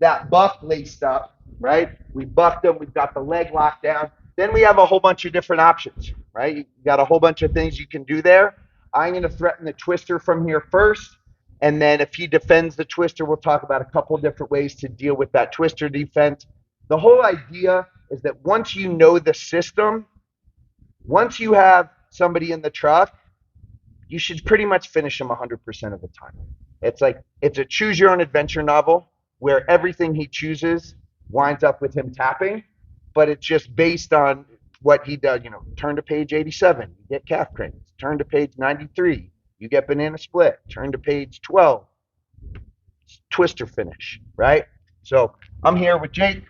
that buck laced up, right? We bucked him. We've got the leg locked down. Then we have a whole bunch of different options, right? You got a whole bunch of things you can do there. I'm going to threaten the twister from here first. And then if he defends the twister, we'll talk about a couple different ways to deal with that twister defense. The whole idea is that once you know the system, once you have somebody in the truck, you should pretty much finish him 100% of the time. It's like it's a choose your own adventure novel where everything he chooses winds up with him tapping, but it's just based on what he does. You know, turn to page 87, you get calf cranes. Turn to page 93, you get banana split. Turn to page 12, twister finish, right? So I'm here with Jake.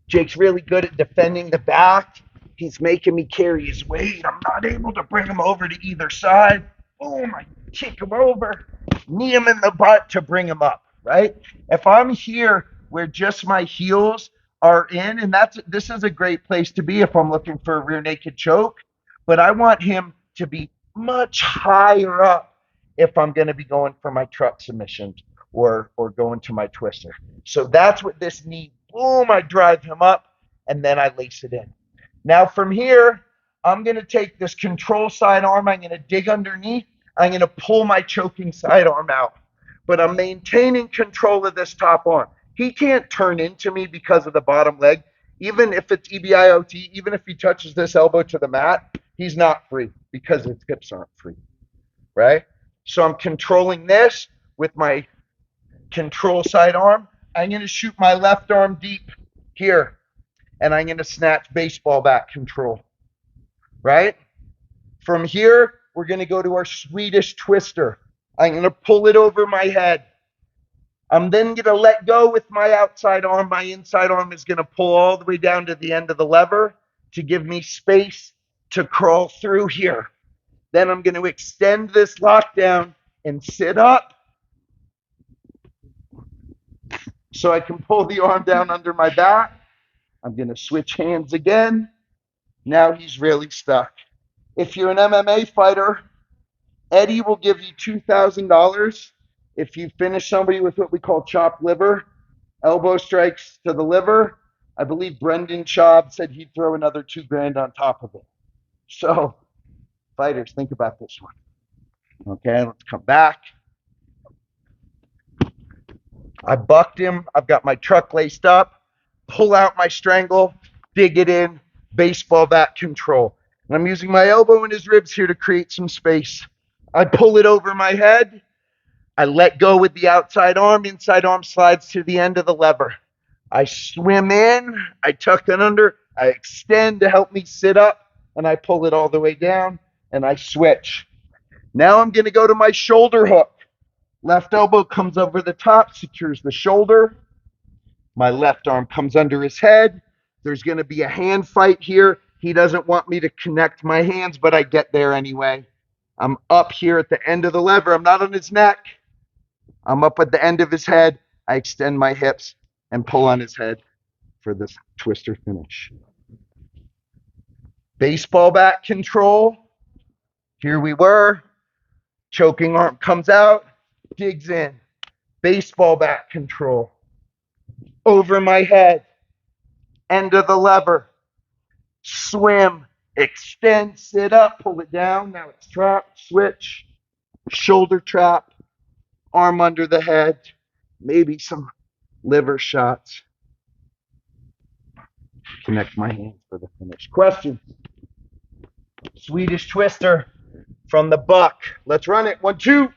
Jake's really good at defending the back. He's making me carry his weight. I'm not able to bring him over to either side. Boom, I kick him over, knee him in the butt to bring him up, right? If I'm here where just my heels are in, and this is a great place to be if I'm looking for a rear naked choke, but I want him to be much higher up if I'm going to be going for my truck submission or going to my twister. So that's what this knee, boom, I drive him up and then I lace it in. Now from here, I'm going to take this control sidearm. I'm going to dig underneath. I'm going to pull my choking sidearm out. But I'm maintaining control of this top arm. He can't turn into me because of the bottom leg. Even if it's EBIOT, even if he touches this elbow to the mat, he's not free because his hips aren't free, right? So I'm controlling this with my control sidearm. I'm going to shoot my left arm deep here, and I'm going to snatch baseball bat control, right? From here, we're going to go to our Swedish twister. I'm going to pull it over my head. I'm then going to let go with my outside arm. My inside arm is going to pull all the way down to the end of the lever to give me space to crawl through here. Then I'm going to extend this lockdown and sit up so I can pull the arm down under my back. I'm going to switch hands again. Now he's really stuck. If you're an MMA fighter, Eddie will give you $2,000 if you finish somebody with what we call chopped liver, elbow strikes to the liver. I believe Brendan Schaub said he'd throw another $2,000 on top of it. So, fighters, think about this one. Okay, let's come back. I bucked him. I've got my truck laced up. Pull out my strangle, dig it in, baseball bat control. And I'm using my elbow in his ribs here to create some space. I pull it over my head. I let go with the outside arm. Inside arm slides to the end of the lever. I swim in. I tuck it under. I extend to help me sit up. And I pull it all the way down. And I switch. Now I'm going to go to my shoulder hook. Left elbow comes over the top, secures the shoulder. My left arm comes under his head. There's going to be a hand fight here. He doesn't want me to connect my hands, but I get there anyway. I'm up here at the end of the lever. I'm not on his neck. I'm up at the end of his head. I extend my hips and pull on his head for this twister finish. Baseball bat control. Here we were. Choking arm comes out, digs in. Baseball bat control. Over my head. End of the lever. Swim. Extend, sit up, pull it down. Now it's trap, switch, shoulder trap, arm under the head, maybe some liver shots. Connect my hands for the finish. Question. Swedish twister from the buck. Let's run it. 1, 2.